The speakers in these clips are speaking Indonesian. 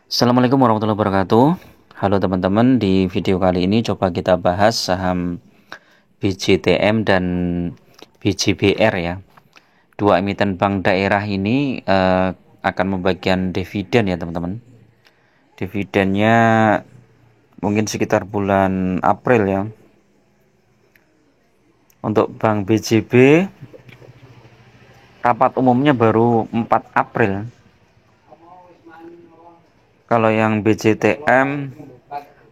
Assalamualaikum warahmatullahi wabarakatuh. Halo teman-teman, di video kali ini coba kita bahas saham BJTM dan BJBR ya. Dua emiten bank daerah ini akan membagikan dividen ya teman-teman. Dividennya mungkin sekitar bulan April ya. Untuk Bank BJB rapat umumnya baru 4 April. Kalau yang BJTM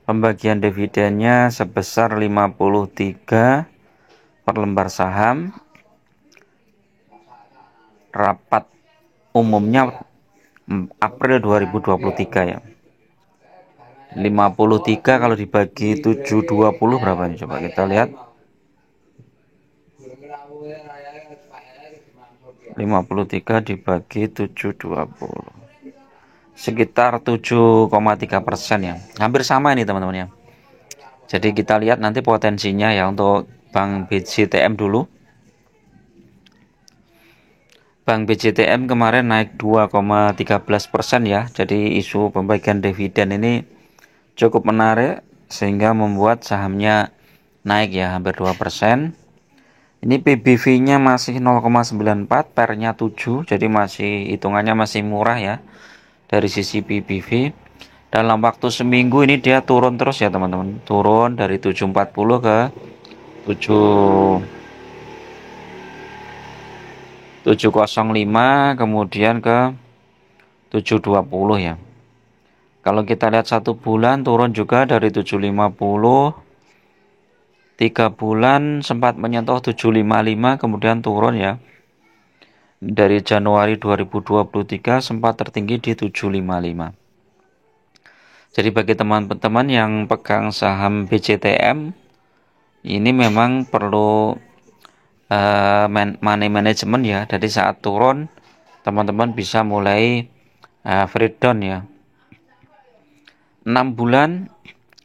pembagian dividennya sebesar 53 per lembar saham. Rapat umumnya April 2023 ya. 53 kalau dibagi 720 berapa nih, coba kita lihat. 53 dibagi 720 sekitar 7,3% ya, hampir sama ini teman-teman ya. Jadi kita lihat nanti potensinya ya. Untuk Bank BJTM dulu. Bank BJTM kemarin naik 2,13% ya. Jadi isu pembagian dividen ini cukup menarik sehingga membuat sahamnya naik ya, hampir 2%. Ini PBV-nya masih 0,94, PER-nya 7, jadi masih hitungannya masih murah ya dari sisi PBV. Dalam waktu seminggu ini dia turun terus ya teman-teman. Turun dari 740 ke 705, kemudian ke 720 ya. Kalau kita lihat satu bulan turun juga dari 750, 3 bulan sempat menyentuh 755, kemudian turun ya. Dari Januari 2023 sempat tertinggi di 755. Jadi bagi teman-teman yang pegang saham BJTM, ini memang perlu money management ya. Jadi saat turun, teman-teman bisa mulai free down ya. 6 bulan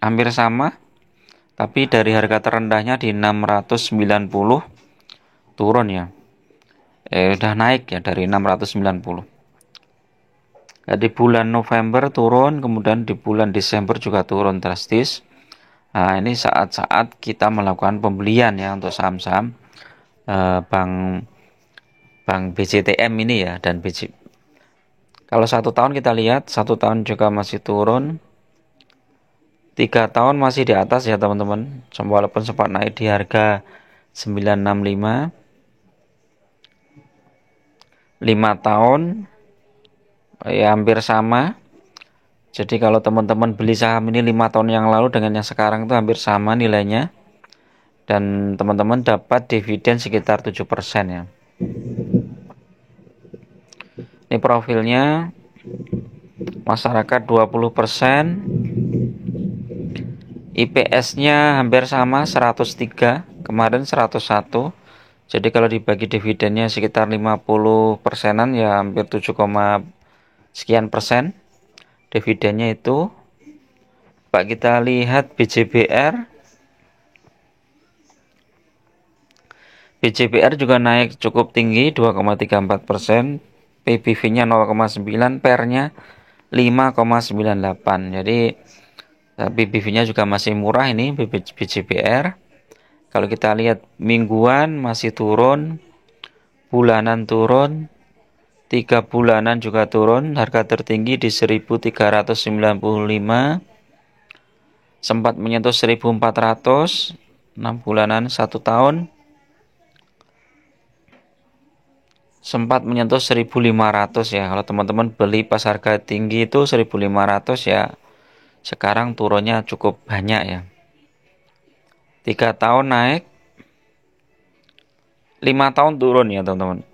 hampir sama, tapi dari harga terendahnya di 690 turun ya. Udah naik ya dari 690. Di bulan November turun, kemudian di bulan Desember juga turun drastis. Nah, ini saat-saat kita melakukan pembelian ya untuk saham-saham bank BJTM ini ya, dan BJ. Kalau 1 tahun kita lihat, 1 tahun juga masih turun. 3 tahun masih di atas ya teman-teman. Walaupun sempat naik di harga 965. 5 tahun ya hampir sama. Jadi kalau teman-teman beli saham ini 5 tahun yang lalu dengan yang sekarang itu hampir sama nilainya. Dan teman-teman dapat dividen sekitar 7% ya. Ini profilnya masyarakat 20%. IPS-nya hampir sama 103, kemarin 101. Jadi kalau dibagi dividennya sekitar 50 persenan ya, hampir 7, sekian persen dividennya itu. Pak, kita lihat BJBR. BJBR juga naik cukup tinggi 2,34%, PBV-nya 0,9, PER-nya 5,98. Jadi PBV-nya juga masih murah ini BJBR. Kalau kita lihat mingguan masih turun, bulanan turun, 3 bulanan juga turun. Harga tertinggi di 1395, sempat menyentuh 1400, 6 bulanan 1 tahun sempat menyentuh 1500 ya. Kalau teman-teman beli pas harga tinggi itu 1500 ya, sekarang turunnya cukup banyak ya. 3 tahun naik, 5 tahun turun ya teman-teman.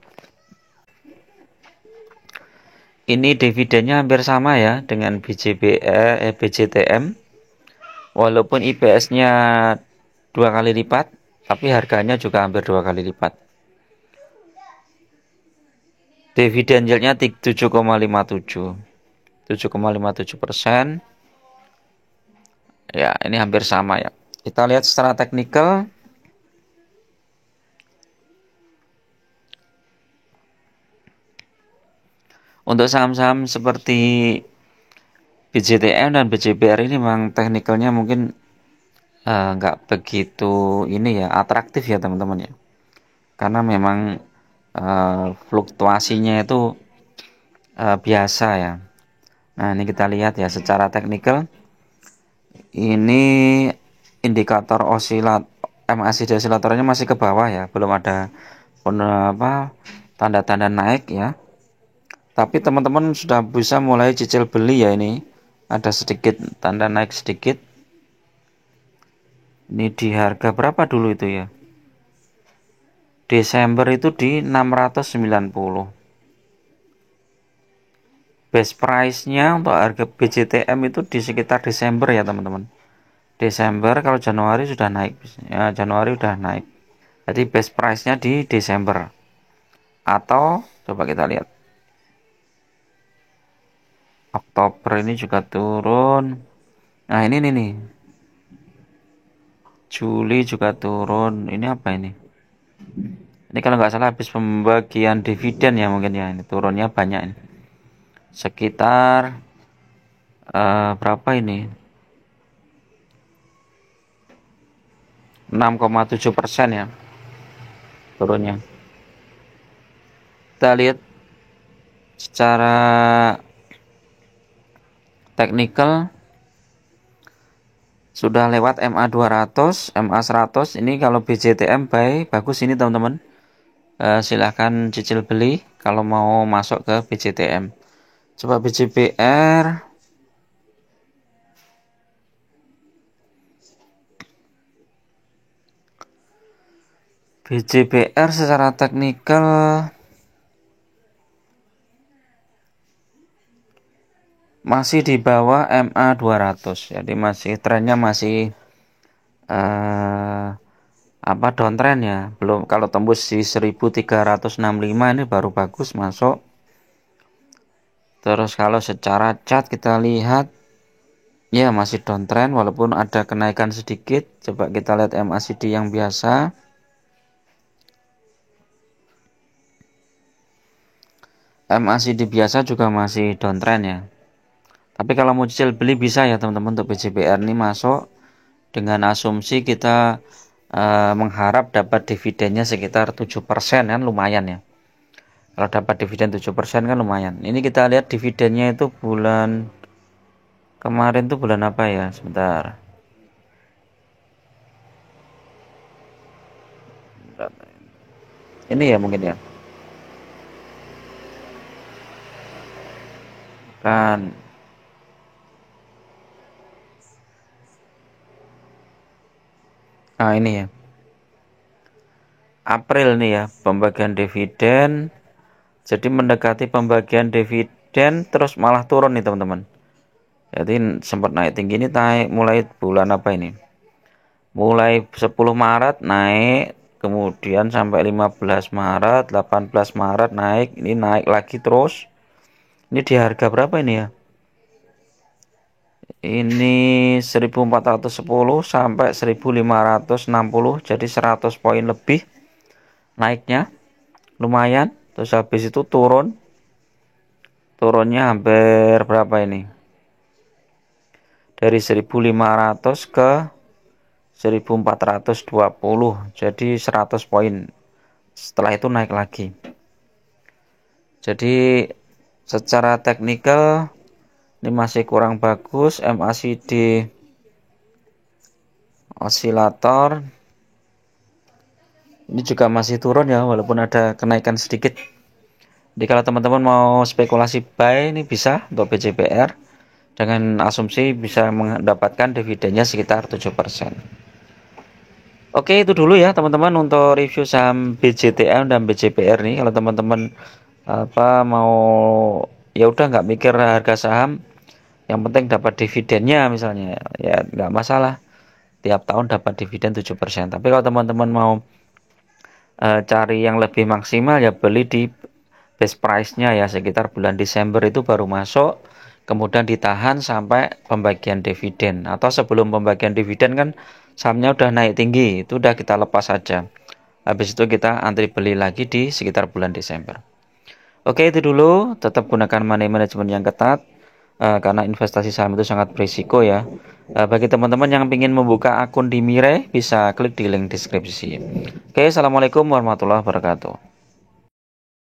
Ini dividennya hampir sama ya dengan BJTM. Walaupun IPS-nya 2 kali lipat, tapi harganya juga hampir 2 kali lipat. Dividen yieldnya 7,57. 7,57%. Ya, ini hampir sama ya. Kita lihat secara teknikal. Untuk saham-saham seperti BJTM dan BJBR ini memang teknikalnya mungkin nggak begitu ini ya atraktif ya teman-teman ya, karena memang fluktuasinya itu biasa ya. Nah ini kita lihat ya secara teknikal, ini indikator MACD osilatornya masih ke bawah ya, belum ada tanda-tanda naik ya. Tapi teman-teman sudah bisa mulai cicil beli ya, ini ada sedikit tanda naik sedikit. Ini di harga berapa dulu itu ya? Desember itu di 690. Best price-nya untuk harga BJTM itu di sekitar Desember ya teman-teman. Desember, kalau Januari sudah naik ya, Januari sudah naik. Jadi best price-nya di Desember. Atau coba kita lihat. Oktober ini juga turun. Nah, ini nih. Juli juga turun. Ini apa ini? Ini kalau nggak salah habis pembagian dividen ya mungkin ya. Ini turunnya banyak ini. Sekitar berapa ini? 6,7% ya turunnya. Kita lihat secara teknikal sudah lewat MA 200, MA 100. Ini kalau BJTM bagus ini teman-teman. Silahkan cicil beli kalau mau masuk ke BJTM. Coba BJBR. BJBR secara teknikal masih di bawah MA 200. Jadi masih trennya masih downtrend ya. Belum, kalau tembus di 1365 ini baru bagus masuk. Terus kalau secara chart kita lihat ya masih downtrend walaupun ada kenaikan sedikit. Coba kita lihat MACD yang biasa. MACD biasa juga masih downtrend ya. Tapi kalau mau cicil beli bisa ya teman-teman, untuk BJBR ini masuk dengan asumsi kita mengharap dapat dividennya sekitar 7% kan lumayan ya. Kalau dapat dividen 7% kan lumayan. Ini kita lihat dividennya itu bulan kemarin tuh bulan apa ya? Sebentar. Ini ya mungkin ya. Kan ini ya. April nih ya, pembagian dividen. Jadi mendekati pembagian dividen terus malah turun nih teman-teman. Jadi sempat naik tinggi, ini naik mulai bulan apa ini? Mulai 10 Maret naik, kemudian sampai 15 Maret, 18 Maret naik, ini naik lagi terus. Ini di harga berapa ini ya? Ini 1410 sampai 1560, jadi 100 poin lebih naiknya. Lumayan. Terus habis itu turunnya hampir berapa ini? Dari 1500 ke 1420, jadi 100 poin. Setelah itu naik lagi. Jadi secara teknikal ini masih kurang bagus. MACD osilator ini juga masih turun ya, walaupun ada kenaikan sedikit. Jadi kalau teman-teman mau spekulasi buy ini bisa untuk BJBR dengan asumsi bisa mendapatkan dividennya sekitar 7%. Oke, itu dulu ya teman-teman untuk review saham BJTM dan BJBR nih. Kalau teman-teman mau ya udah nggak mikir harga saham, yang penting dapat dividennya misalnya, ya nggak masalah. Tiap tahun dapat dividen 7%. Tapi kalau teman-teman mau cari yang lebih maksimal ya beli di best price-nya ya, sekitar bulan Desember itu baru masuk, kemudian ditahan sampai pembagian dividen, atau sebelum pembagian dividen kan sahamnya udah naik tinggi, itu udah kita lepas saja. Habis itu kita antri beli lagi di sekitar bulan Desember. Oke, itu dulu. Tetap gunakan money management yang ketat. karena investasi saham itu sangat berisiko ya. Bagi teman-teman yang ingin membuka akun di Mirai, bisa klik di link deskripsi. Oke, assalamualaikum warahmatullahi wabarakatuh.